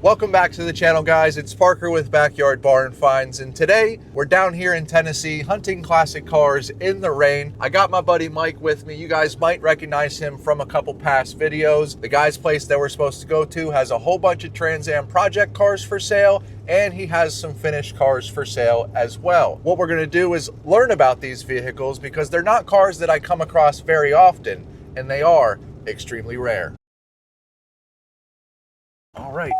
Welcome back to the channel, guys. It's Parker with Backyard Barn Finds, and today we're down here in Tennessee hunting classic cars in the rain. I got my buddy Mike with me. You guys might recognize him from a couple past videos. The guy's place that we're supposed to go to has a whole bunch of Trans Am project cars for sale, and he has some finished cars for sale as well. What we're gonna do is learn about these vehicles because they're not cars that I come across very often, and they are extremely rare. All right.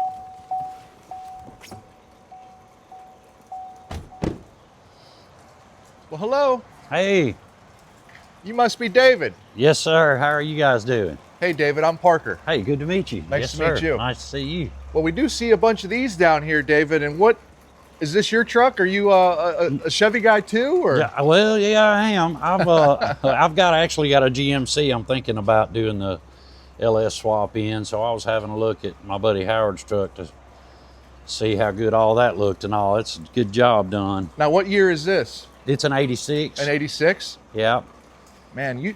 Well, hello. Hey. You must be David. Yes, sir. How are you guys doing? Hey, David, I'm Parker. Hey, good to meet you. Nice to meet you. Nice to see you. Well, we do see a bunch of these down here, David. And what, is this your truck? Are you a Chevy guy too? Or? Yeah, well, yeah, I am. I've actually got a GMC. I'm thinking about doing the LS swap in. So I was having a look at my buddy Howard's truck to see how good all that looked and all. It's a good job done. Now, what year is this? It's an 86. An 86? Yeah. Man,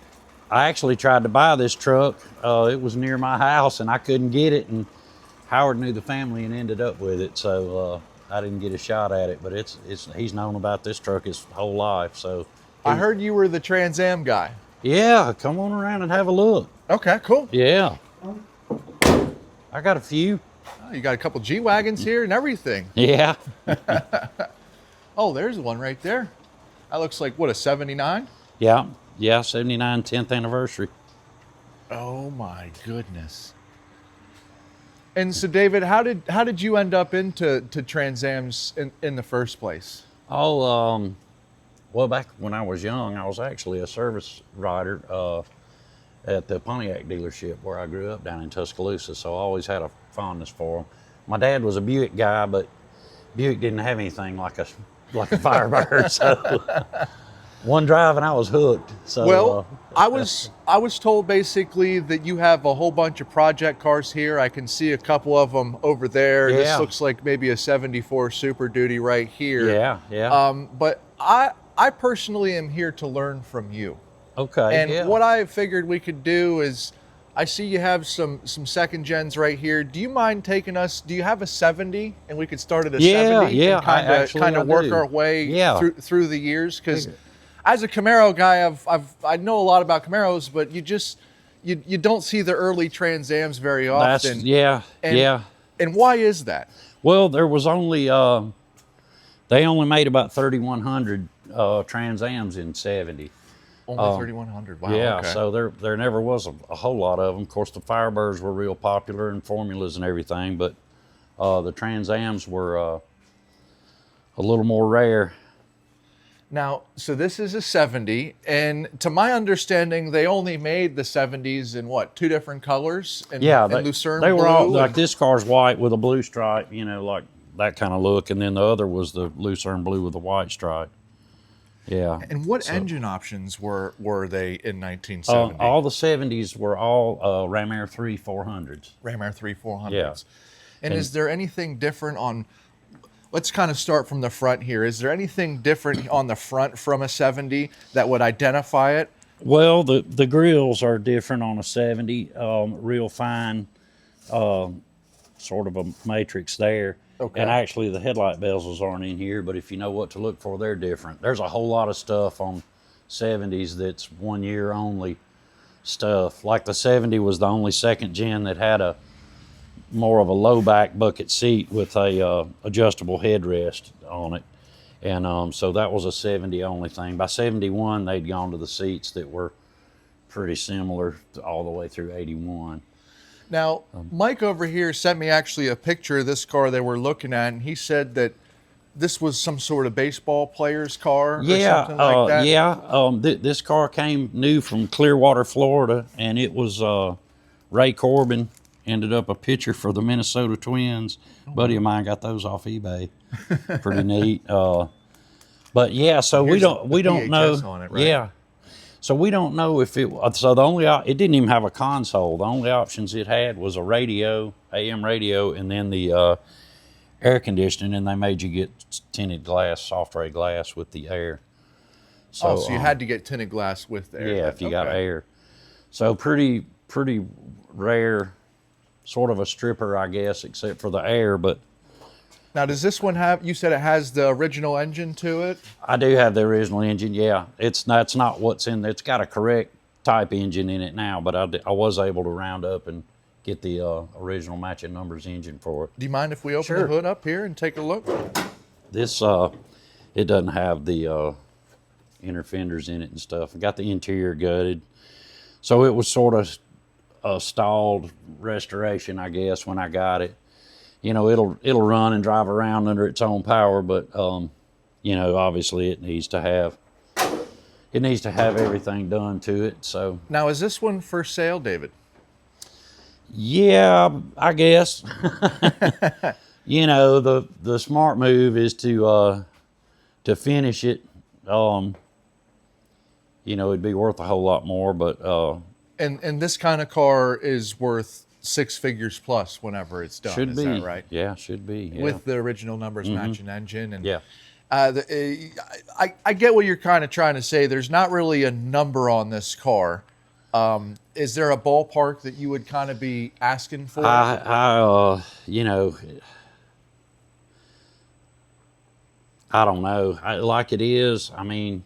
I actually tried to buy this truck. It was near my house and I couldn't get it, and Howard knew the family and ended up with it, so I didn't get a shot at it. But he's known about this truck his whole life. So I heard you were the Trans Am guy. Yeah, come on around and have a look. Okay, cool. Yeah, I got a few. Oh, you got a couple G-Wagons here and everything. Yeah. Oh, there's one right there. That looks like, what, a 79? Yeah, 79, 10th anniversary. Oh my goodness. And so, David, how did you end up into Trans Ams in the first place? Oh, well, back when I was young, I was actually a service rider at the Pontiac dealership where I grew up down in Tuscaloosa, so I always had a fondness for them. My dad was a Buick guy, but Buick didn't have anything like a Firebird, so one drive and I was hooked. So well, I was told basically that you have a whole bunch of project cars here. I can see a couple of them over there. Yeah. This looks like maybe a 74 Super Duty right here. Yeah. But I personally am here to learn from you. Okay. And what I figured we could do is, I see you have some second gens right here. Do you mind taking us? Do you have a 70, and we could start at a 70? Yeah, kind of work our way through the years. Because as a Camaro guy, I know a lot about Camaros, but you don't see the early Trans Ams very often. And why is that? Well, there was only they only made about 3,100 Trans Ams in '70. Only 3,100. Wow. Yeah, okay. so there never was a whole lot of them. Of course, the Firebirds were real popular and formulas and everything, but the Trans Ams were a little more rare. Now, so this is a 70, and to my understanding, they only made the 70s in what, 2 different colors? And Lucerne they were blue, all like, this car's white with a blue stripe, you know, like that kind of look, and then the other was the Lucerne blue with a white stripe. Yeah. And what engine options were they in 1970? All the 70s were all Ram Air 3 400s. Ram Air 3 400s. Yeah. And is there anything different on, let's kind of start from the front here. Is there anything different on the front from a 70 that would identify it? Well, the grills are different on a 70, real fine, sort of a matrix there. Okay. And actually the headlight bezels aren't in here, but if you know what to look for, they're different. There's a whole lot of stuff on 70s that's 1 year only stuff. Like the 70 was the only second gen that had a more of a low back bucket seat with a adjustable headrest on it. And so that was a 70 only thing. By 71, they'd gone to the seats that were pretty similar all the way through 81. Now, Mike over here sent me actually a picture of this car they were looking at, and he said that this was some sort of baseball player's car or something like that. Yeah. This car came new from Clearwater, Florida, and it was Ray Corbin, ended up a pitcher for the Minnesota Twins. Buddy of mine got those off eBay. Pretty neat. But yeah, so we don't know. On it, right? Yeah. So we don't know if it, so it didn't even have a console. The only options it had was a radio, AM radio, and then the air conditioning, and they made you get tinted glass, soft ray glass with the air. So you had to get tinted glass with the air. Yeah, if you got air. So pretty rare sort of a stripper, I guess, except for the air. But Now, does this one have, you said it has the original engine to it? I do have the original engine, yeah. That's not what's in there. It's got a correct type engine in it now, but I was able to round up and get the original matching numbers engine for it. Do you mind if we open Sure. the hood up here and take a look? This, it doesn't have the inner fenders in it and stuff. I got the interior gutted. So it was sort of a stalled restoration, I guess, when I got it. You know, it'll run and drive around under its own power, but you know, obviously it needs to have everything done to it. So Now, is this one for sale, David? yeah, I guess. You know, the smart move is to finish it. You know, it'd be worth a whole lot more, but And this kind of car is worth 6 figures plus whenever it's done. should is be. that right? Yeah, should be. Yeah. With the original numbers matching engine. And yeah. I get what you're kind of trying to say. There's not really a number on this car. Is there a ballpark that you would kind of be asking for? You know, I don't know. Like it is, I mean,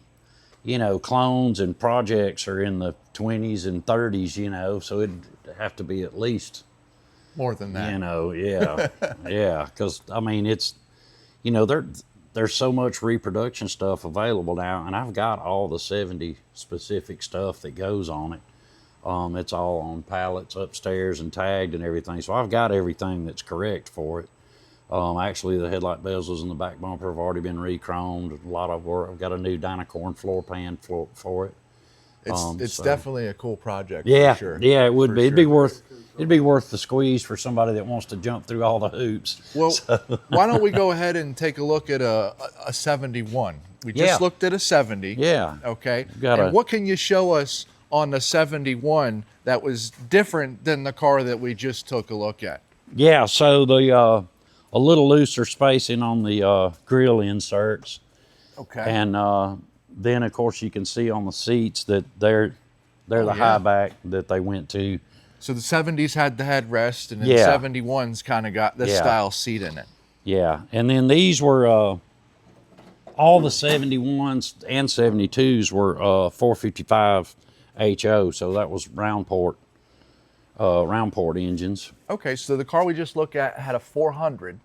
you know, clones and projects are in the 20s and 30s, you know, so it'd have to be at least More than that. you know, yeah, yeah. Because I mean, it's, you know, there's so much reproduction stuff available now, and I've got all the 70 specific stuff that goes on it. It's all on pallets upstairs and tagged and everything. So I've got everything that's correct for it. Actually, the headlight bezels and the back bumper have already been re-chromed. A lot of work. I've got a new Dynacorn floor pan for it. It's definitely a cool project. Yeah, for sure. yeah, it would For be. sure. It'd be worth the squeeze for somebody that wants to jump through all the hoops. Well, why don't we go ahead and take a look at a 71? We just Yeah. looked at a 70. Yeah. Okay. Got And a- what can you show us on the 71 that was different than the car that we just took a look at? Yeah, so the a little looser spacing on the grill inserts, Okay. and then of course you can see on the seats that they're the yeah. high back that they went to. So the 70s had the headrest, and then Yeah. 71's kind of got this Yeah. style seat in it. Yeah, and then these were all the 71s and 72s were 455 HO, so that was round port engines. Okay, so the car we just looked at had a 400,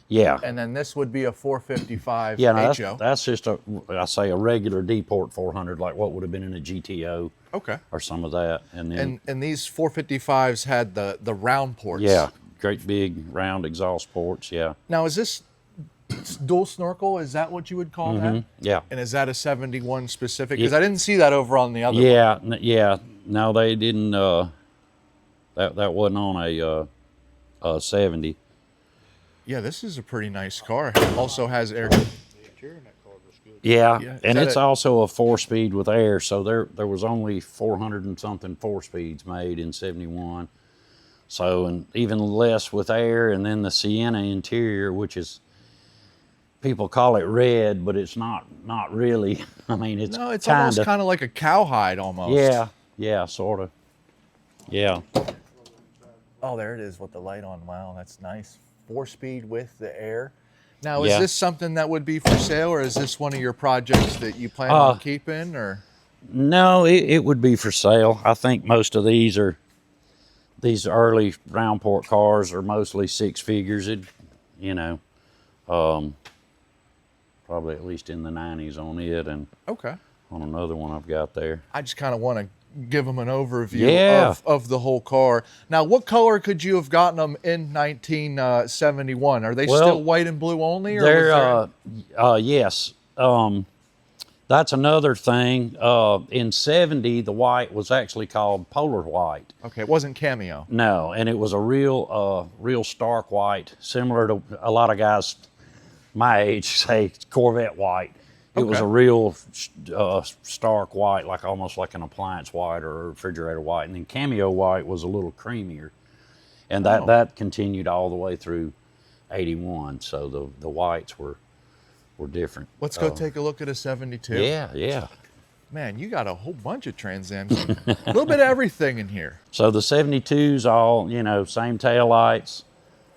Yeah. and then this would be a 455 Yeah, no, HO. that's just a regular D-port 400, like what would have been in a GTO Okay. or some of that. And then, And these 455s had the round ports. yeah, great big round exhaust ports, yeah. Now, is this dual snorkel? Is that what you would call that? Yeah. And is that a 71 specific? Because I didn't see that over on the other one. Yeah, yeah. No, they didn't, that wasn't on a 70. Yeah, this is a pretty nice car. Also has air. Yeah, Yeah, is and that it's also a 4-speed with air, so there was only 400 and something 4-speeds made in 71. So, and even less with air, and then the Sienna interior, which is, people call it red, but it's not really. I mean, it's No, it's kinda, almost kind of like a cowhide almost. yeah, sort of. Yeah. Oh, there it is with the light on. Wow, that's nice. 4-speed with the air. Now, is Yeah. this something that would be for sale, or is this one of your projects that you plan on keeping? Or No, it would be for sale. I think most of these early round port cars are mostly 6 figures. You know, probably at least in the 90s on it, and okay, on another one I've got there. I just kind of want to give them an overview Yeah. of the whole car. Now, what color could you have gotten them in 1971? Are they Well, still white and blue only? Or They're yes. That's another thing. In 70, the white was actually called polar white. okay, it wasn't cameo. No, and it was a real stark white, similar to a lot of guys my age say Corvette white. It was Okay. a real stark white, like almost like an appliance white or a refrigerator white. And then cameo white was a little creamier, and that continued all the way through 81. So the whites were different. Let's go take a look at a 72. Yeah, yeah. Man, you got a whole bunch of Trans Ams. A little bit of everything in here. So the 72s all, you know, same tail lights,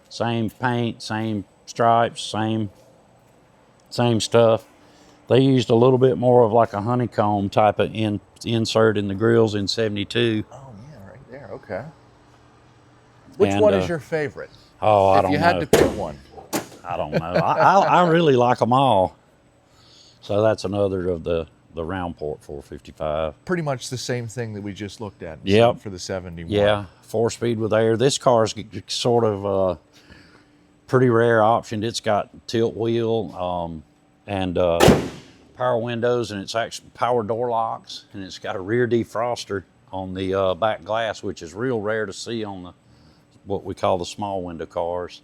same paint, same stripes, same stuff. They used a little bit more of like a honeycomb type of insert in the grills in 72. Oh, yeah, right there. Okay. Which one is your favorite? Oh, I don't know. If you had to pick one. I don't know. I really like them all. So that's another of the round port 455. Pretty much the same thing that we just looked at. Yep. For the 71. Yeah, 4-speed with air. This car's sort of pretty rare option. It's got tilt wheel and power windows, and it's actually power door locks, and it's got a rear defroster on the back glass, which is real rare to see on the what we call the small window cars.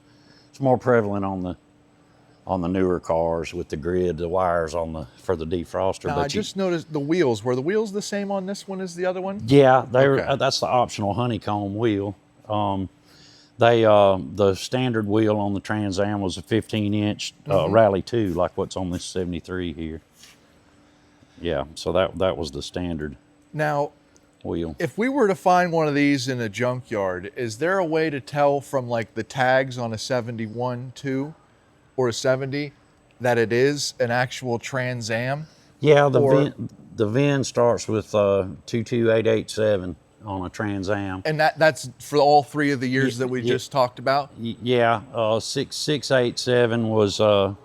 It's more prevalent on the newer cars with the grid, the wires for the defroster. Now, I just noticed the wheels. Were the wheels the same on this one as the other one? Yeah, that's the optional honeycomb wheel. The standard wheel on the Trans Am was a 15-inch Rally 2, like what's on this 73 here. Yeah, so that was the standard. Now, wheel. If we were to find one of these in a junkyard, is there a way to tell from like the tags on a 71 too, or a 70, that it is an actual Trans Am? Yeah, the VIN starts with 22887 on a Trans Am. And that's for all three of the years that we just talked about? Yeah, 687 was a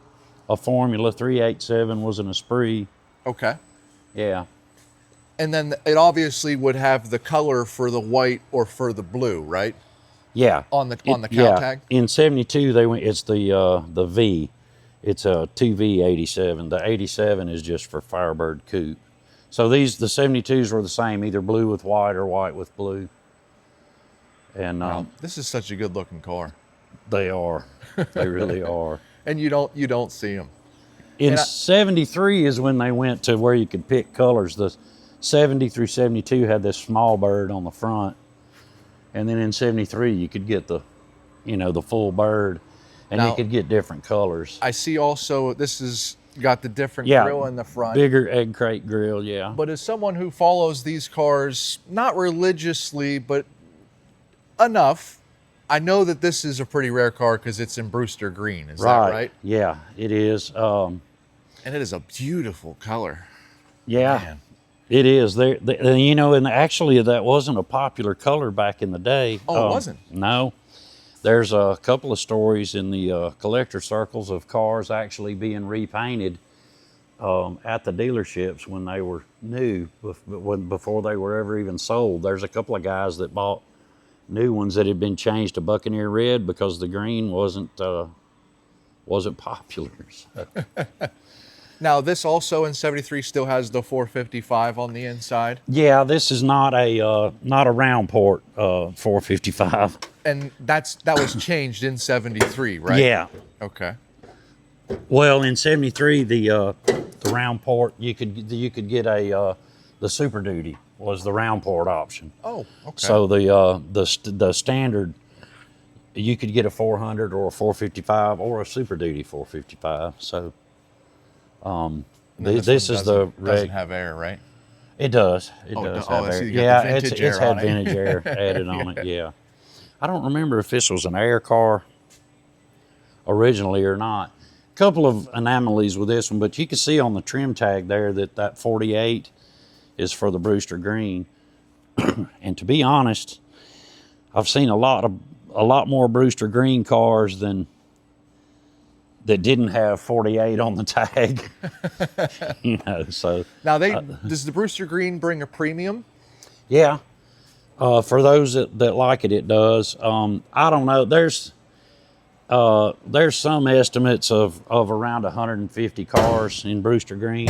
Formula, 387 was an Esprit. Okay. Yeah. And then it obviously would have the color for the white or for the blue, right? Yeah. On the cow tag? In 72, it's the V. It's a 2V87. The 87 is just for Firebird Coupe. So the 72s were the same, either blue with white or white with blue. And wow, this is such a good looking car. They are. They really are. And you don't see them. In 73 is when they went to where you could pick colors. The 70 through 72 had this small bird on the front. And then in 73 you could get the full bird, and now, you could get different colors. I see also this has got the different grill in the front. Bigger egg crate grill, yeah. But as someone who follows these cars, not religiously, but enough, I know that this is a pretty rare car because it's in Brewster green. Is that right? Yeah, it is. And it is a beautiful color. Yeah. Man. It is. And actually that wasn't a popular color back in the day. Oh, it wasn't? No. There's a couple of stories in the collector circles of cars actually being repainted at the dealerships when they were new, before they were ever even sold. There's a couple of guys that bought new ones that had been changed to Buccaneer red because the green wasn't popular. So. Now, this also in 73 still has the 455 on the inside? Yeah, this is not a round port 455. And that was changed in 73, right? Yeah. Okay. Well, in 73, the round port, you could get the Super Duty was the round port option. Oh, okay. So the standard, you could get a 400 or a 455 or a Super Duty 455. So this is the doesn't have air, right? It does. It does have air. Yeah, it's had vintage air added on it. Yeah. I don't remember if this was an air car originally or not. A couple of anomalies with this one, but you can see on the trim tag there that 48 is for the Brewster green. And to be honest, I've seen a lot more Brewster green cars that didn't have 48 on the tag. So now does the Brewster green bring a premium? Yeah. For those that like it, it does. I don't know. There's some estimates of around 150 cars in Brewster green.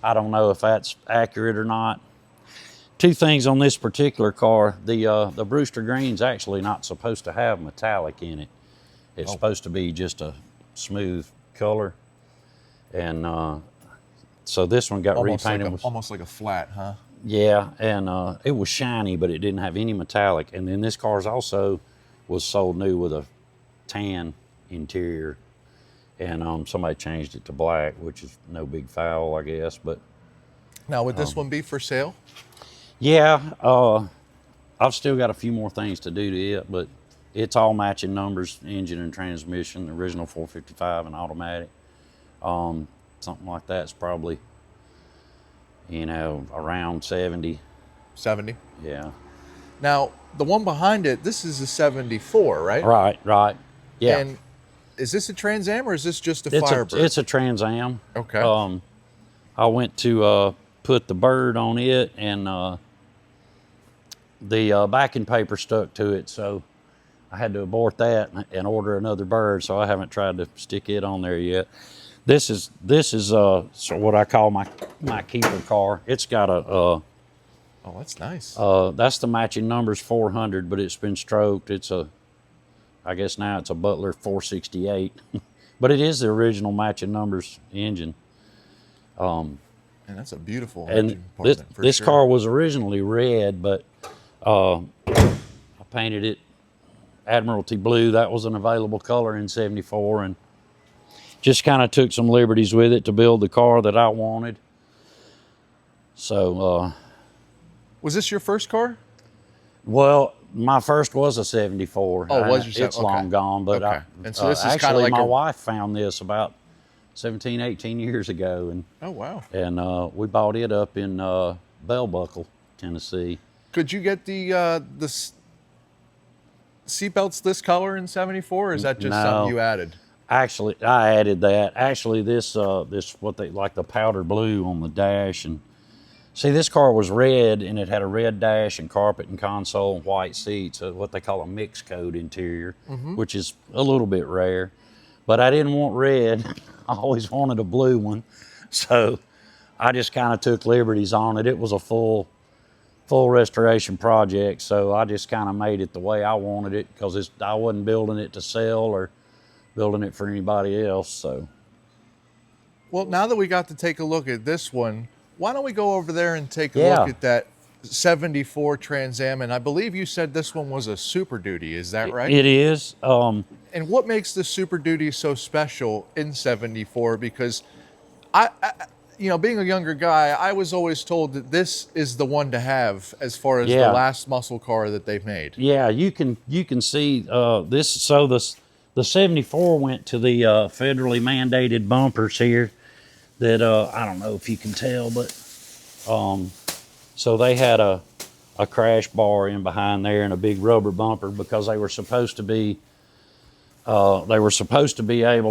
I don't know if that's accurate or not. Two things on this particular car. The Brewster green's actually not supposed to have metallic in it. It's supposed to be just a smooth color. And so this one got repainted. Almost like a flat, huh? Yeah, and it was shiny, but it didn't have any metallic. And then this car's also was sold new with a tan interior, and somebody changed it to black, which is no big foul, I guess. But Now, would this one be for sale? Yeah, I've still got a few more things to do to it, but it's all matching numbers, engine and transmission, the original 455 and automatic. Something like that's probably, around 70. 70. Yeah. Now, the one behind it, this is a 74, right? Right. Yeah. And is this a Trans Am or is this just a Firebird? It's a Trans Am. Okay. I went to put the bird on it, and the backing paper stuck to it, so I had to abort that and order another bird. So I haven't tried to stick it on there yet. This is so what I call my keeper car. It's got a oh, that's nice. that's the matching numbers 400, but it's been stroked. I guess now it's a Butler 468, but it is the original matching numbers engine. And that's a beautiful And engine compartment for this sure. car was originally red, but I painted it Admiralty blue. That was an available color in '74, and just kind of took some liberties with it to build the car that I wanted. So, Was this your first car? well, my first was a '74. Oh, was your It's okay. long gone, but Okay. And so this is actually, kinda like my a- wife found this about 17, 18 years ago, and Oh, wow. we bought it up in Bell Buckle, Tennessee. Could you get the seatbelts this color in 74, or is that just No. something you added? Actually, I added that. Actually, this what they like, the powder blue on the dash, and see, this car was red and it had a red dash and carpet and console and white seats, what they call a mixed coat interior, which is a little bit rare. But I didn't want red. I always wanted a blue one, so I just kind of took liberties on it. It was a full restoration project, so I just kind of made it the way I wanted it, because I wasn't building it to sell or building it for anybody else. So, Well, now that we got to take a look at this one, why don't we go over there and take a Yeah. look at that 74 Trans Am? And I believe you said this one was a Super Duty. Is that right? it is. And what makes the Super Duty so special in 74? Because I being a younger guy, I was always told that this is the one to have as far as Yeah. the last muscle car that they've made. Yeah, you can see this. So the 74 went to the federally mandated bumpers here. That I don't know if you can tell, but so they had a crash bar in behind there and a big rubber bumper, because they were supposed to be able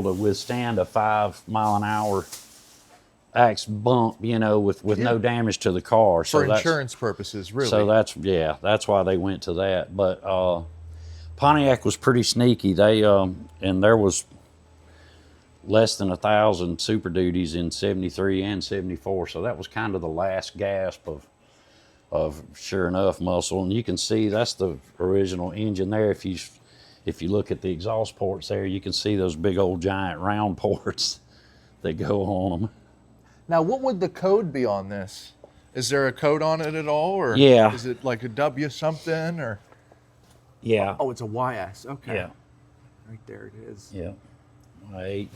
to withstand a 5-mile-an-hour axe bump, with no damage to the car. For insurance purposes, really. So that's why they went to that. But Pontiac was pretty sneaky. They and there was less than 1,000 Super Duties in '73 and '74. So that was kind of the last gasp of sure enough muscle. And you can see that's the original engine there. If you look at the exhaust ports there, you can see those big old giant round ports that go on them. Now, what would the code be on this? Is there a code on it at all, or Yeah. is it like a W something, or? Yeah. Oh, it's a YS. Okay. Yeah. Right there it is. Yeah. 8.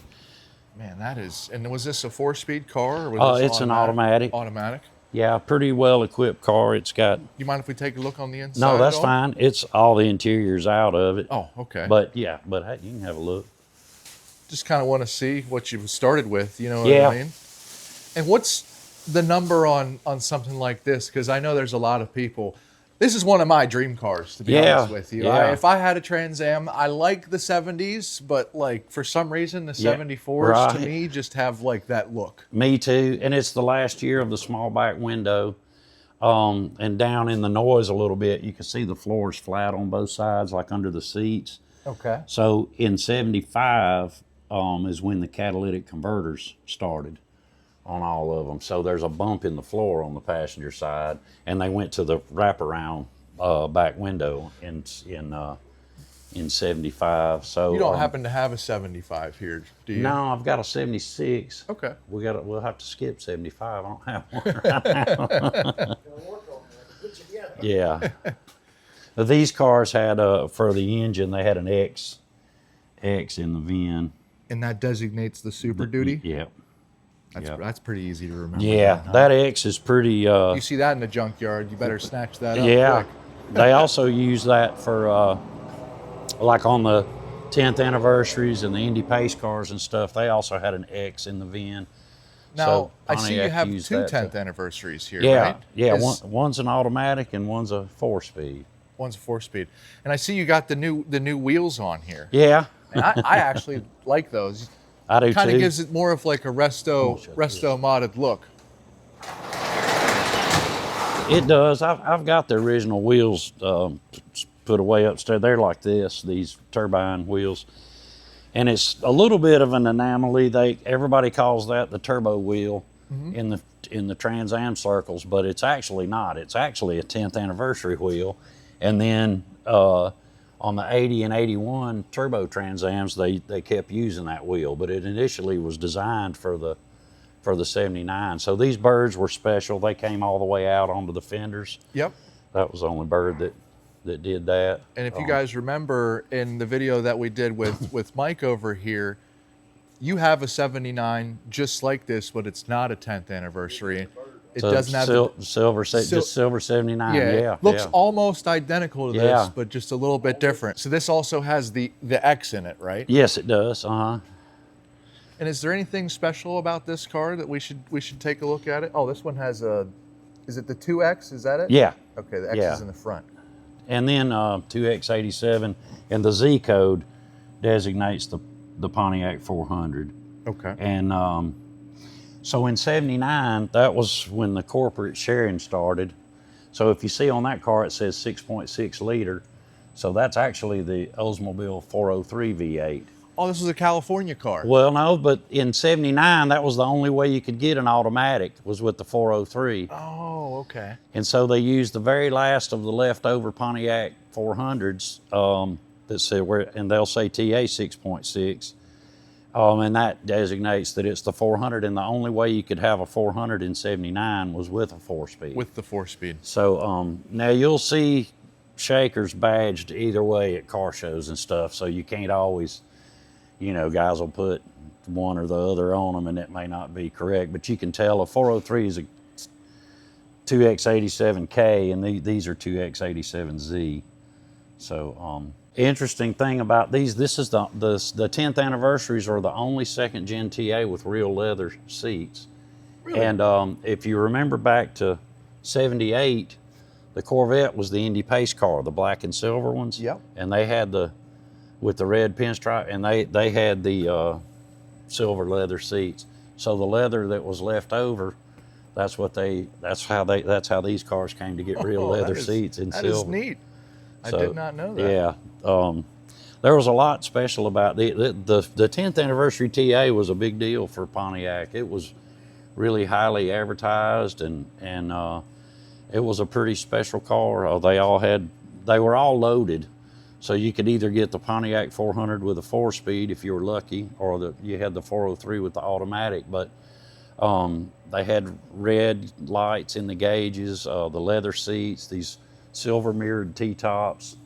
Man, that is. And was this a 4-speed car? Or was this It's an automatic. Automatic. Yeah, pretty well equipped car. It's got. You mind if we take a look on the inside? No, that's at all? fine. It's all the interior's out of it. Oh, okay. But hey, you can have a look. Just kind of want to see what you started with. You know what Yeah. I mean? And what's the number on something like this? Because I know there's a lot of people. This is one of my dream cars, to be honest with you. Yeah. If I had a Trans Am, I like the 70s, but like for some reason the 74s to right. me just have like that look. Me too. And it's the last year of the small back window. And down in the noise a little bit, you can see the floor's flat on both sides, like under the seats. Okay. So in '75 is when the catalytic converters started on all of them. So there's a bump in the floor on the passenger side, and they went to the wraparound back window in '75. So You don't happen to have a 75 here, do you? No, I've got a '76. Okay. We'll have to skip '75. I don't have one right now. Yeah. These cars had for the engine, they had an X in the VIN. And that designates the Super Duty? Yeah. That's pretty easy to remember. Yeah, then, huh? that X is pretty. You see that in the junkyard, you better snatch that up Yeah, quick. they also use that for like on the 10th anniversaries and the Indy pace cars and stuff. They also had an X in the VIN. Now, So I see you Pontiac have used two that 10th to- anniversaries here, Yeah, right? yeah. One's an automatic and one's a 4-speed. One's a 4-speed. And I see you got the new wheels on here. Yeah, And I actually like those. I do Kind too. of gives it more of like a resto modded look. It does. I've got the original wheels put away upstairs. They're like this, these turbine wheels. And it's a little bit of an anomaly. Everybody calls that the turbo wheel in the Trans Am circles, but it's actually not. It's actually a 10th anniversary wheel. And then on the 80 and 81 turbo Trans Ams, they kept using that wheel, but it initially was designed for the 79. So these birds were special. They came all the way out onto the fenders. Yep. That was the only bird that did that. And if you guys remember in the video that we did with Mike over here, you have a 79 just like this, but it's not a 10th anniversary. It So doesn't have just silver 79. Yeah, looks yeah. almost identical to this, Yeah. but just a little bit different. So this also has the X in it, right? Yes, it does. Uh-huh. And is there anything special about this car that we should take a look at it? Oh, this one has is it the 2X? Is that it? Yeah. Okay, the X Yeah. is in the front. And then 2X87 and the Z code designates the Pontiac 400. Okay. And so in 79, that was when the corporate sharing started. So if you see on that car, it says 6.6 liter. So that's actually the Oldsmobile 403 V8. Oh, this is a California car. Well, no, but in 79, that was the only way you could get an automatic was with the 403. Oh, okay. And so they used the very last of the leftover Pontiac 400s that said and they'll say TA 6.6. And that designates that it's the 400, and the only way you could have a 400 in 79 was with a 4-speed. With the 4-speed. So now you'll see shakers badged either way at car shows and stuff, so you can't always, guys will put one or the other on them, and it may not be correct, but you can tell a 403 is a 2X87K, and these are 2X87Z. So interesting thing about these, this is the 10th anniversaries are the only second gen TA with real leather seats. Really? And if you remember back to 78, the Corvette was the Indy pace car, the black and silver ones. Yep. And they had with the red pinstripe, and they had the silver leather seats. So the leather that was left over, that's how these cars came to get real leather seats in silver. That is neat. I did not know that. Yeah. There was a lot special about the 10th anniversary TA was a big deal for Pontiac. It was really highly advertised, and it was a pretty special car. They were all loaded, so you could either get the Pontiac 400 with a 4-speed if you were lucky, or you had the 403 with the automatic. But they had red lights in the gauges, the leather seats, these silver mirrored T-tops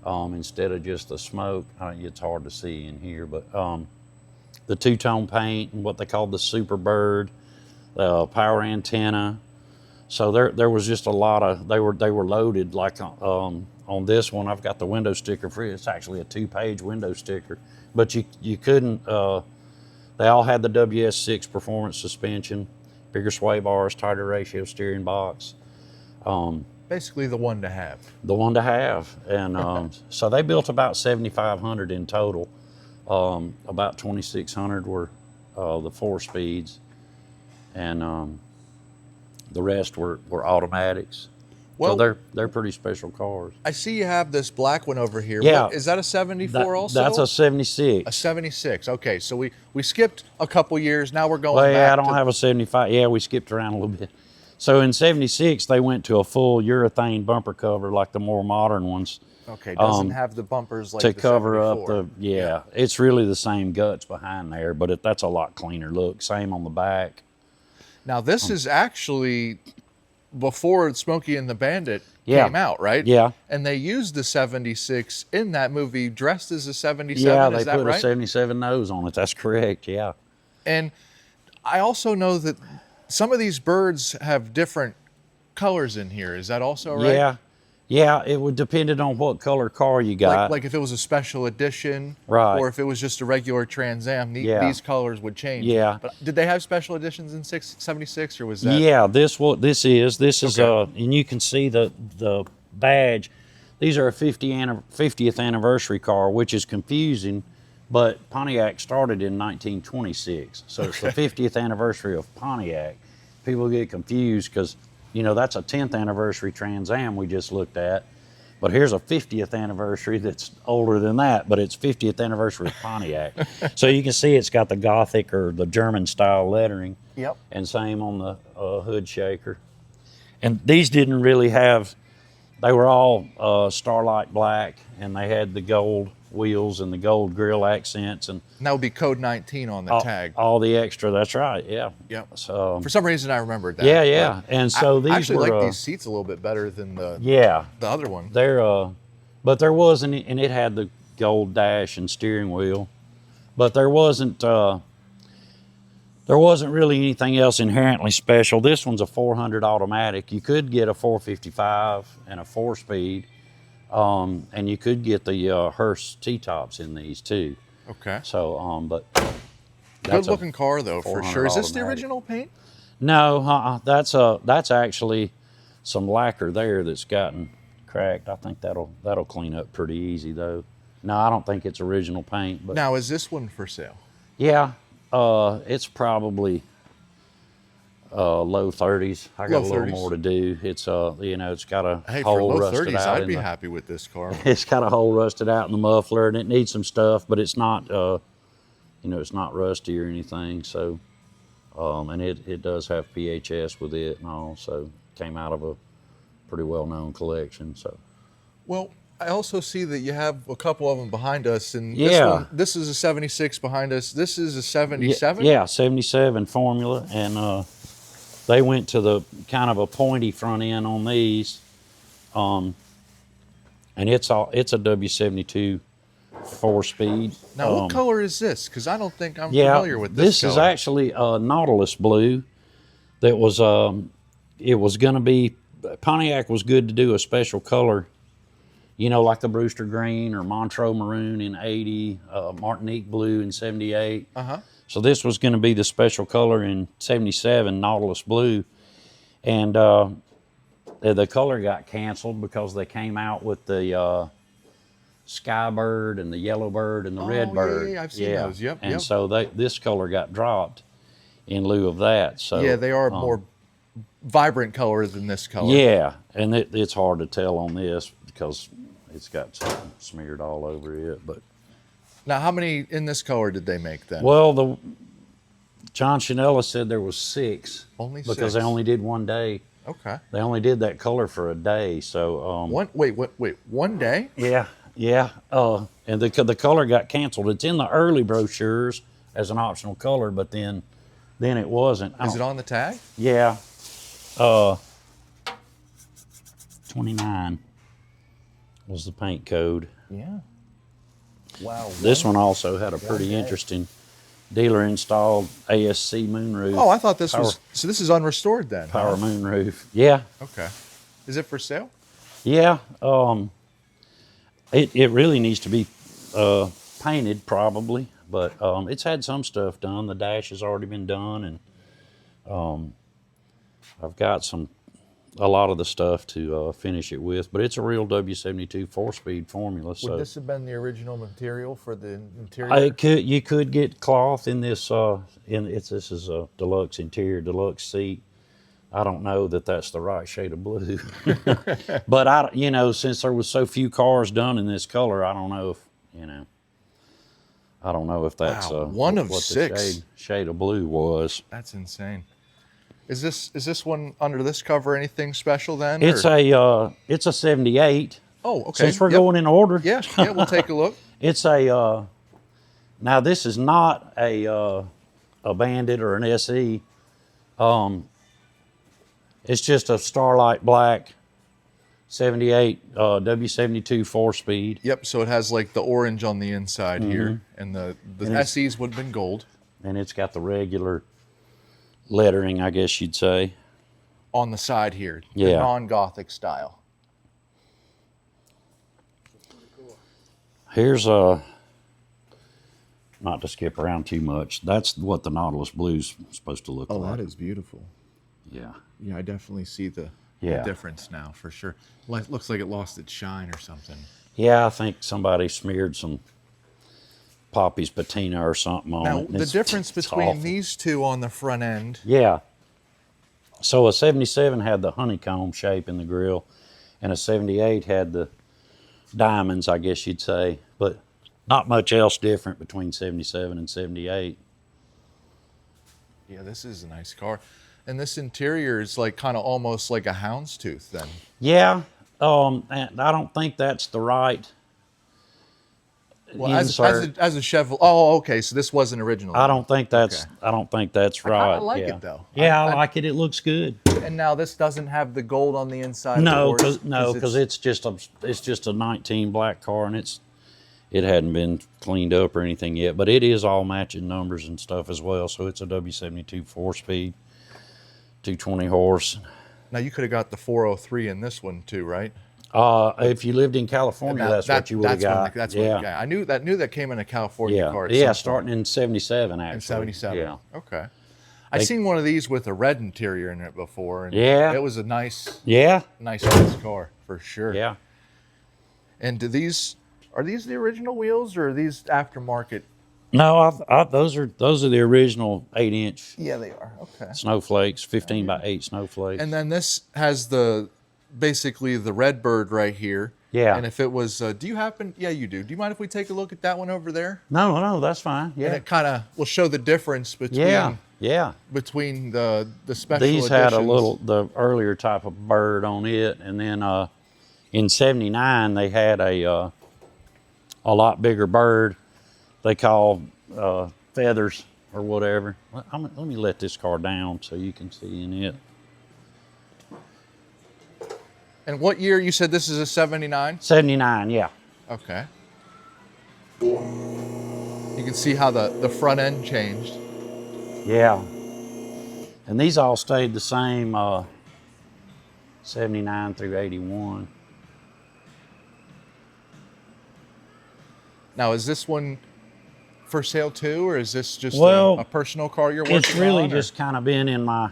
instead of just the smoke. It's hard to see in here, but the two-tone paint and what they called the Super Bird, power antenna. So there was just a lot of, they were loaded. Like on this one, I've got the window sticker for it. It's actually a 2-page window sticker, but you couldn't, they all had the WS6 performance suspension, bigger sway bars, tighter ratio steering box. Basically the one to have. The one to have. And so they built about 7,500 in total. About 2,600 were the 4-speeds, and the rest were automatics. Well, so they're pretty special cars. I see you have this black one over here. Yeah. Is that a 74 also? That's a 76. A 76. Okay, so we skipped a couple years. Now we're going Well, back yeah, I don't have a 75. Yeah, we skipped around a little bit. So in 76, they went to a full urethane bumper cover like the more modern ones. Okay, doesn't have the bumpers like to the cover 74. up yeah. It's really the same guts behind there, but that's a lot cleaner look. Same on the back. Now this is actually before Smokey and the Bandit came out, right? Yeah. And they used the 76 in that movie, dressed as a 77. Yeah, is they that put right? a 77 nose on it. That's correct. Yeah. And I also know that some of these birds have different colors in here. Is that also right? Yeah. Yeah, it would depend on what color car you got. Like if it was a special edition, Right. or if it was just a regular Trans Am, these colors would change. Yeah. But did they have special editions in 76, or was that? Yeah, this is Okay. and you can see the badge. These are a 50th anniversary car, which is confusing, but Pontiac started in 1926, so it's the 50th anniversary of Pontiac. People get confused because that's a 10th anniversary Trans Am we just looked at, but here's a 50th anniversary that's older than that, but it's 50th anniversary of Pontiac. So you can see it's got the Gothic or the German style lettering. Yep. And same on the hood shaker. And these didn't really have, they were all Starlight Black, and they had the gold wheels and the gold grill accents, and that would be code 19 on the tag. all the extra. That's right. Yeah. Yep. So for some reason I remembered that. Yeah, yeah. And so these I actually were, like these seats a little bit better than the other one. They're but there wasn't, and it had the gold dash and steering wheel, but there wasn't really anything else inherently special. This one's a 400 automatic. You could get a 455 and a 4-speed, and you could get the Hearst T-tops in these too. Okay. So, but good looking car though, for sure. Is this the automatic. original paint? No, that's actually some lacquer there that's gotten cracked. I think that'll clean up pretty easy though. No, I don't think it's original paint. But now, is this one for sale? Yeah, it's probably low 30s. I got a little more to do. It's it's got a hole rusted out. I'd be happy with this car. It's got a hole rusted out in the muffler, and it needs some stuff, but it's not it's not rusty or anything. So, and it does have PHS with it and all. So came out of a pretty well-known collection. So, well, I also see that you have a couple of them behind us, and this is a 76 behind us. This is a 77? Yeah, 77 Formula, and they went to the kind of a pointy front end on these, and it's a W72 4-speed. Now, what color is this? Because I don't think I'm familiar with this color. This is actually a Nautilus blue that was, it was going to be, Pontiac was good to do a special color, like the Brewster green or Montreux maroon in 80, Martinique blue in 78. Uh-huh. So this was going to be the special color in 77, Nautilus blue. And the color got canceled because they came out with the Skybird and the Yellowbird and the Redbird. Yeah, I've seen those. Yep. And so this color got dropped in lieu of that. So yeah, they are more vibrant color than this color. Yeah, and it's hard to tell on this because it's got something smeared all over it. But now, how many in this color did they make then? Well, John Chanella said there was 6. Only 6? Because they only did one day. Okay. They only did that color for a day. So wait, 1 day? Yeah. And the color got canceled. It's in the early brochures as an optional color, but then it wasn't. Is it on the tag? Yeah. 29 was the paint code. Yeah. Wow. This one also had a pretty interesting dealer installed ASC moonroof. Oh, I thought this was, so this is unrestored then. Power moonroof. Yeah. Okay. Is it for sale? Yeah. It really needs to be painted probably, but it's had some stuff done. The dash has already been done, and I've got a lot of the stuff to finish it with, but it's a real W72 4-speed formula. So would this have been the original material for the interior? You could get cloth in this. This is a deluxe interior, deluxe seat. I don't know that that's the right shade of blue, but since there was so few cars done in this color, I don't know if that's one of what 6 the shade of blue was. That's insane. Is this one under this cover anything special then? It's a 78. Oh, okay. Since we're going in order. Yeah, we'll take a look. It's a now this is not a Bandit or an SE. It's just a Starlight Black 78 W72 4-speed. Yep, so it has like the orange on the inside here, and the SEs would have been gold. And it's got the regular lettering, I guess you'd say. On the side here, the Yeah. non-Gothic style. Here's not to skip around too much. That's what the Nautilus Blue's supposed to look like. Oh, that is beautiful. Yeah. Yeah, I definitely see the Yeah. difference now for sure. Looks like it lost its shine or something. Yeah, I think somebody smeared some Poppy's patina or something on Now, it. the difference it's between awful. these two on the front end. Yeah. So a 77 had the honeycomb shape in the grill, and a 78 had the diamonds, I guess you'd say. But not much else different between 77 and 78. Yeah, this is a nice car. And this interior is like kind of almost like a houndstooth then. Yeah. And I don't think that's the right Well, as insert. a Chevrolet. Oh, okay. So this wasn't original. I don't think that's Okay. I don't think that's right. I like yeah. it though. Yeah, I like it. It looks good. And now this doesn't have the gold on the inside. No, of because it's just a 19 black car, and it hadn't been cleaned up or anything yet. But it is all matching numbers and stuff as well. So it's a W72 4-speed, 220 horse. Now you could have got the 403 in this one too, right? If you lived in California, that's what you would have got. That's what you got. I knew that came in a California car. Yeah, starting in 77 actually. In 77. Yeah. Okay. I seen one of these with a red interior in it before, and Yeah. it was a nice car for sure. Yeah. And are these the original wheels or are these aftermarket? No, those are the original 8-inch Yeah, they are. Okay. snowflakes, 15 by 8 snowflakes. And then this has basically the Redbird right here. Yeah. And if it was, yeah, you do. Do you mind if we take a look at that one over there? No, that's fine. Yeah. And it kind of will show the difference between between the special These had editions. the earlier type of bird on it, and then in '79 they had a lot bigger bird. They call feathers or whatever. Let me let this car down so you can see in it. And what year you said this is a 79? 79, yeah. Okay. You can see how the front end changed. Yeah. And these all stayed the same 79 through 81. Now, is this one for sale too, or is this just Well, a personal car you're working on? It's really just kind of been in my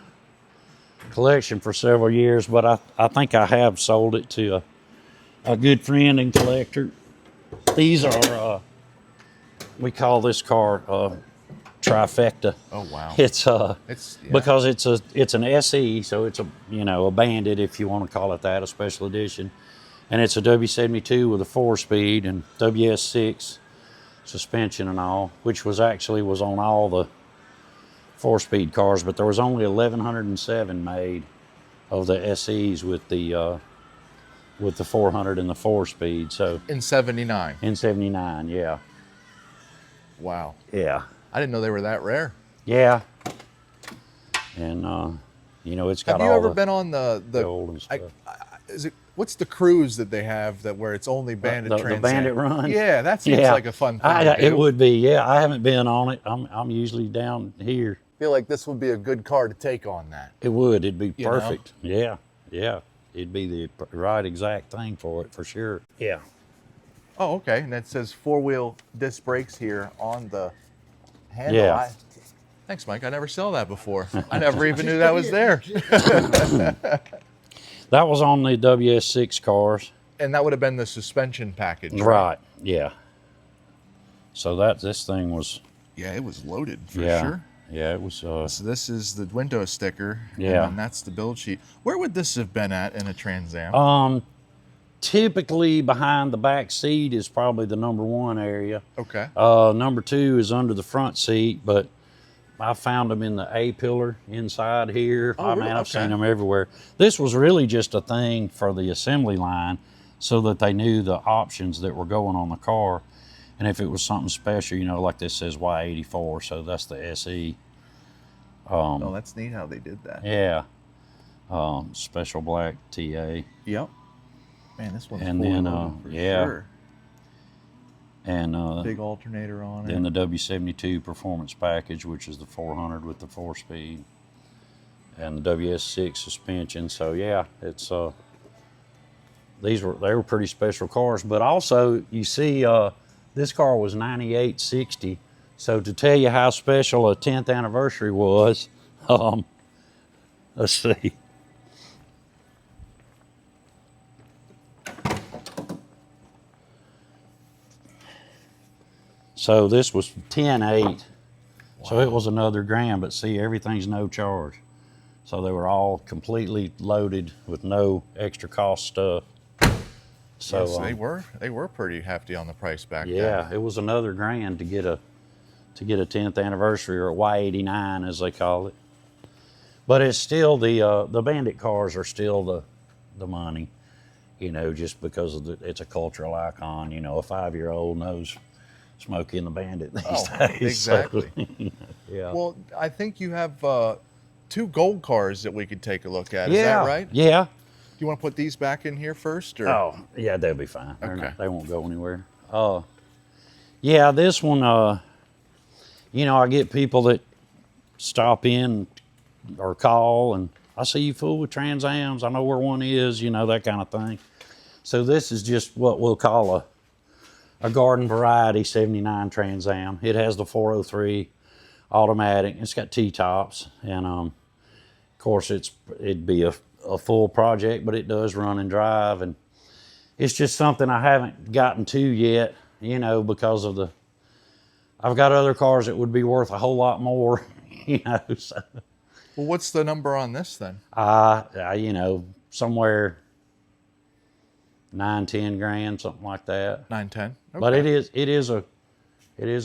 collection for several years, but I think I have sold it to a good friend and collector. These are, we call this car trifecta. Oh wow! It's yeah. because it's an SE, so it's a Bandit, if you want to call it that, a special edition, and it's a W72 with a 4-speed and WS6 suspension and all, which was on all the 4-speed cars, but there was only 1,107 made of the SEs with the 400 and the 4-speed. So in 79. in 79, yeah. Wow. Yeah. I didn't know they were that rare. Yeah. And it's got Have you all ever the been on the gold and stuff. what's the cruise that they have where it's only Bandit Trans Ams? The Bandit run. Yeah, that seems like a fun thing to do. It would be. Yeah, I haven't been on it. I'm usually down here. I feel like this would be a good car to take on that. It would. It'd be You know? perfect. Yeah. It'd be the right exact thing for it, for sure. Yeah. Oh, okay. And it says 4-wheel disc brakes here on the handle. Yeah. Thanks, Mike. I never saw that before. I never even knew that was there. That was on the WS6 cars. And that would have been the suspension package. Right. Yeah. So this thing was. Yeah, it was loaded for Yeah. sure. Yeah, it was. So this is the window sticker. Yeah. And that's the build sheet. Where would this have been at in a Trans Am? Typically behind the back seat is probably the number one area. Okay. Number two is under the front seat, but I found them in the A-pillar inside here. Oh, really? I've Okay. seen them everywhere. This was really just a thing for the assembly line so that they knew the options that were going on the car. And if it was something special, like this says Y84, so that's the SE. Oh, that's neat how they did that. Yeah. Special black TA. Yep. Man, this one's And fully then, loaded for yeah. sure. And Big alternator on it. then the W72 performance package, which is the 400 with the 4-speed. and the WS6 suspension. So yeah, it's they were pretty special cars. But also, you see, this car was 9860. So to tell you how special a 10th anniversary was, let's see. So this was 10.8. Wow. So it was another grand, but see, everything's no charge. So they were all completely loaded with no extra cost stuff. So yes, they were pretty hefty on the price back then. Yeah, it was another grand to get a 10th anniversary, or a Y89 as they call it. But it's still the Bandit cars are still the money, you know, just because of it's a cultural icon. You know, a 5-year-old knows Smokey and the Bandit these days. Exactly. So, yeah. Well, I think you have 2 gold cars that we could take a look at. Is that right? Yeah. Do you want to put these back in here first? Or? Oh, yeah, they'll be fine. Okay. They won't go anywhere. Yeah, this one, you know, I get people that stop in or call, and I see you fool with Trans Ams. I know where one is, you know, that kind of thing. So this is just what we'll call a garden variety 79 Trans Am. It has the 403 automatic. It's got T-tops, and of course it'd be a full project, but it does run and drive, and it's just something I haven't gotten to yet, you know, because of I've got other cars that would be worth a whole lot more, you know. So. Well, what's the number on this then? You know, somewhere 9-10 grand, something like that. 9-10. Okay. But it is a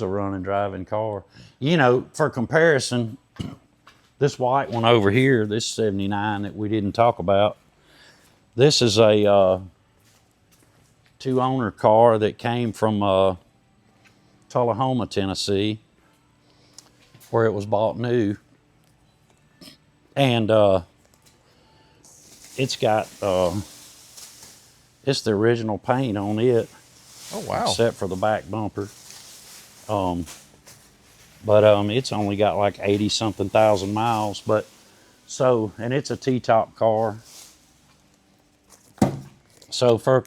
run and driving car. You know, for comparison, this white one over here, this 79 that we didn't talk about, this is a 2-owner car that came from Tullahoma, Tennessee, where it was bought new. And it's got, it's the original paint on it. Oh, wow. Except for the back bumper. But it's only got like 80-something thousand miles. But so, and it's a T-top car. So for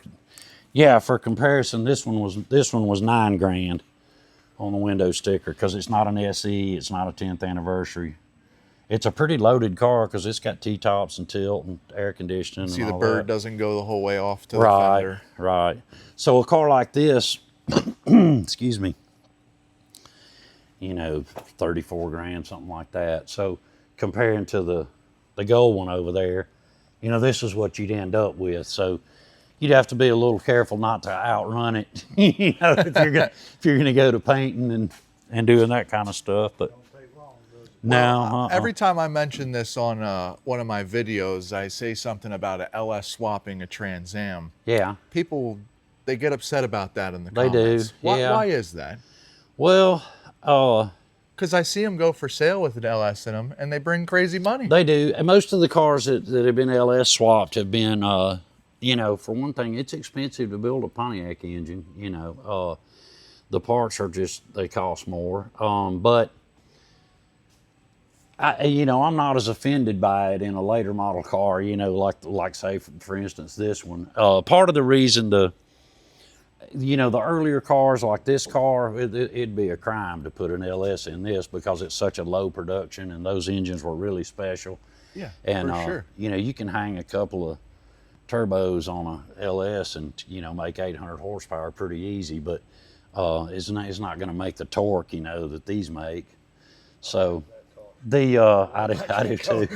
comparison, this one was 9 grand on the window sticker, because it's not an SE, it's not a 10th anniversary. It's a pretty loaded car because it's got T-tops and tilt and air conditioning. See, and the all bird that. Doesn't go the whole way off to the fender. Right. So a car like this, excuse me, you know, 34 grand, something like that. So comparing to the gold one over there, you know, this is what you'd end up with. So you'd have to be a little careful not to outrun it, you know, if you're gonna go to painting and doing that kind of stuff. But no, every time I mention this on one of my videos, I say something about a LS swapping a Trans Am. Yeah. People, they get upset about that in the They comments. do, yeah. Why is that? Well, because I see them go for sale with an LS in them, and they bring crazy money. they do. And most of the cars that have been LS swapped have been, you know, for one thing, it's expensive to build a Pontiac engine. You know, the parts are they cost more. But you know, I'm not as offended by it in a later model car, you know, like say, for instance, this one. Part of the reason you know, the earlier cars like this car, it'd be a crime to put an LS in this because it's such a low production and those engines were really special. Yeah, and, for sure. You know, you can hang a couple of turbos on a LS and, you know, make 800 horsepower pretty easy, but it's not going to make the torque, you know, that these make. So I do too.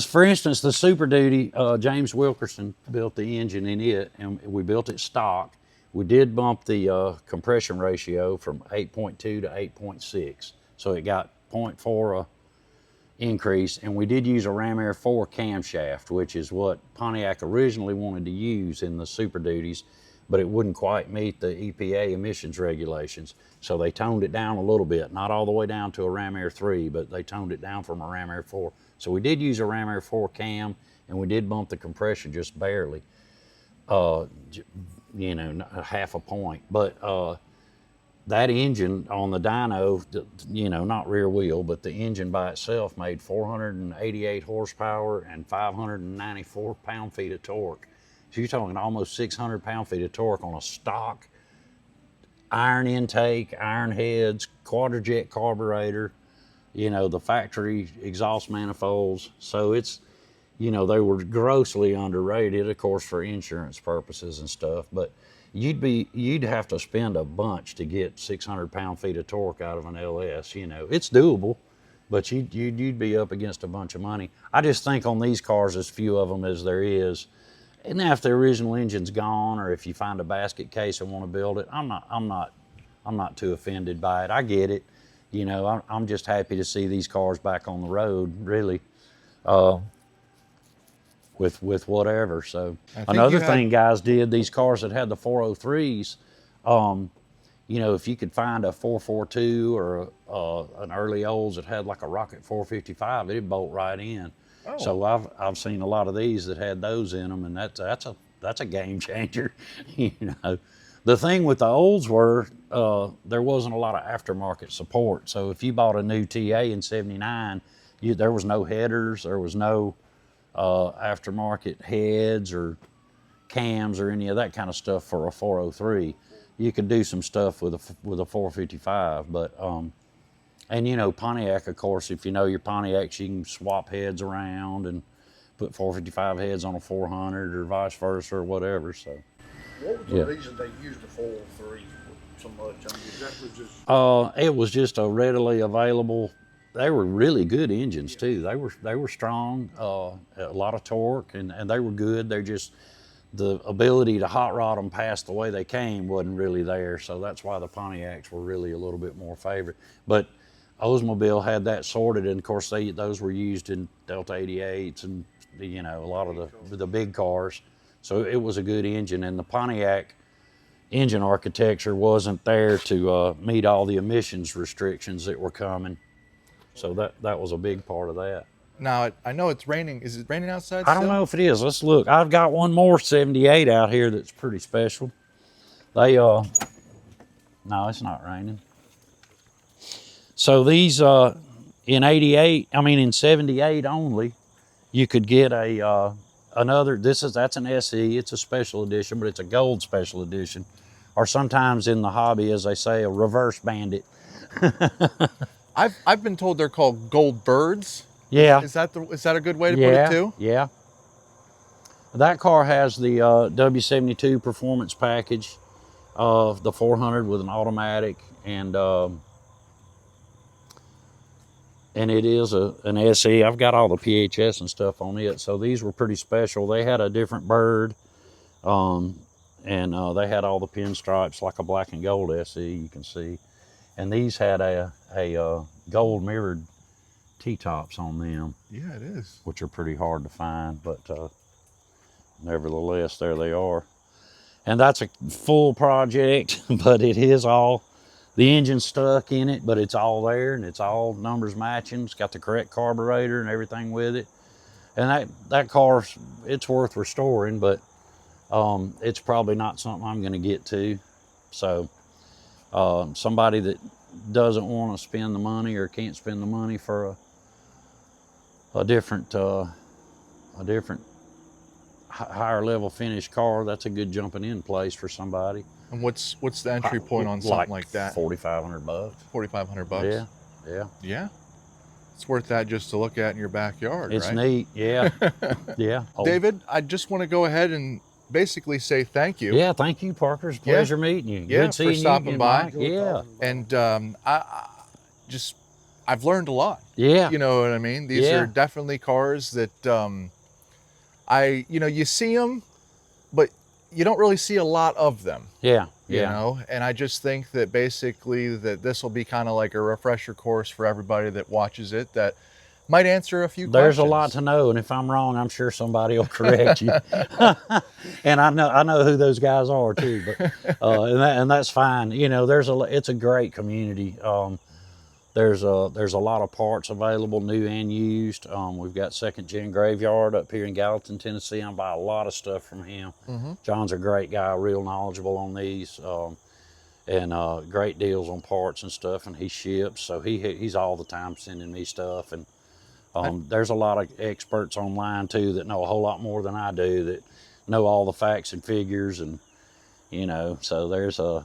For instance, the Super Duty, James Wilkerson built the engine in it, and we built it stock. We did bump the compression ratio from 8.2 to 8.6, so it got 0.4 increase, and we did use a Ram Air 4 camshaft, which is what Pontiac originally wanted to use in the Super Duties, but it wouldn't quite meet the EPA emissions regulations. So they toned it down a little bit, not all the way down to a Ram Air 3, but they toned it down from a Ram Air 4. So we did use a Ram Air 4 cam, and we did bump the compression just barely, you know, half a point. But that engine on the dyno, you know, not rear wheel, but the engine by itself made 488 horsepower and 594 pound-feet of torque. So you're talking almost 600 pound-feet of torque on a stock iron intake, iron heads, quadrajet carburetor, you know, the factory exhaust manifolds. So it's, you know, they were grossly underrated, of course, for insurance purposes and stuff, but you'd have to spend a bunch to get 600 pound-feet of torque out of an LS. You know, it's doable, but you'd be up against a bunch of money. I just think on these cars, as few of them as there is, and now if the original engine's gone, or if you find a basket case and want to build it, I'm not too offended by it. I get it. You know, I'm just happy to see these cars back on the road, really. With whatever. So another thing guys did, these cars that had the 403s, you know, if you could find a 442 or an early Olds that had like a Rocket 455, it'd bolt right in. Oh. So I've seen a lot of these that had those in them, and that's a game changer. You know, the thing with the Olds were there wasn't a lot of aftermarket support. So if you bought a new TA in '79, there was no headers, there was no aftermarket heads or cams or any of that kind of stuff for a 403. You could do some stuff with a 455, but and you know, Pontiac, of course, if you know your Pontiacs, you can swap heads around and put 455 heads on a 400 or vice versa or whatever. So what was the reason they used the 403 so much? I mean, that was just it was just a readily available. They were really good engines too. They were strong, a lot of torque, and they were good. They're just, the ability to hot rod them past the way they came wasn't really there. So that's why the Pontiacs were really a little bit more favored. But Oldsmobile had that sorted, and of course those were used in Delta 88s and, you know, a lot of the big cars. So it was a good engine, and the Pontiac engine architecture wasn't there to meet all the emissions restrictions that were coming. So that was a big part of that. Now, I know it's raining. Is it raining outside I don't know if it is. Let's look. I've got one more 78 out here that's pretty special. They, no, it's not raining. So these, in 78 only, you could get another, that's an SE, it's a special edition, but it's a gold special edition. Or sometimes in the hobby, as they say, a reverse Bandit. I've been told they're called gold birds. Yeah. Is that a good way to put it too? Yeah. That car has the W72 performance package of the 400 with an automatic, and it is an SE. I've got all the PHS and stuff on it. So these were pretty special. They had a different bird, and they had all the pinstripes like a black and gold SE, you can see. And these had a gold mirrored T-tops on them. Yeah, it is. Which are pretty hard to find, but nevertheless, there they are. And that's a full project, but it is all, the engine's stuck in it, but it's all there, and it's all numbers matching. It's got the correct carburetor and everything with it. And that car, it's worth restoring, but it's probably not something I'm going to get to. So somebody that doesn't want to spend the money or can't spend the money for a different higher level finished car, that's a good jumping in place for somebody. And what's the entry point on something like that? $4,500. $4,500. Yeah. It's worth that just to look at in your backyard. It's right? neat. Yeah. Yeah. David, I just want to go ahead and basically say thank you. Yeah, thank you, Parker. It's a pleasure meeting you. Yeah, good seeing for stopping you by. Mike. Yeah. And I've learned a lot. Yeah. You know what I mean? These are definitely cars that you see them, but you don't really see a lot of them. Yeah. You know, and I just think that basically that this will be kind of like a refresher course for everybody that watches it that might answer a few questions. There's a lot to know, and if I'm wrong, I'm sure somebody will correct you. And I know who those guys are too, but and that's fine. You know, it's a great community. There's a lot of parts available, new and used. We've got Second Gen Graveyard up here in Gallatin, Tennessee. I buy a lot of stuff from him. Mm-hmm. John's a great guy, real knowledgeable on these. and great deals on parts and stuff, and he ships, so he's all the time sending me stuff. And there's a lot of experts online too that know a whole lot more than I do, that know all the facts and figures, and you know, so there's a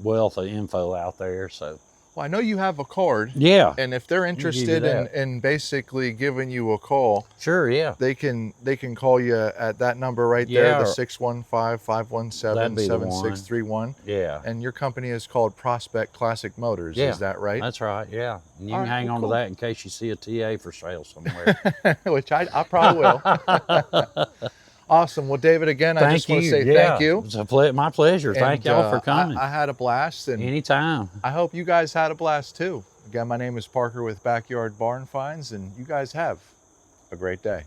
wealth of info out there. So Well, I know you have a card. yeah, And if they're interested in basically giving you a call, sure, yeah, they can call you at that number right there, the 615-517-7631. yeah. And your company is called Prospect Classic Motors. Yeah, Is that right? That's right, yeah. And you All can right, hang well, on cool. to that in case you see a TA for sale somewhere. Which I probably will. Awesome. Well, David, again, I just want to say thank you. It's my pleasure. Thank y'all for coming. I had a blast. And anytime. I hope you guys had a blast too. Again, my name is Parker with Backyard Barn Finds, and you guys have a great day.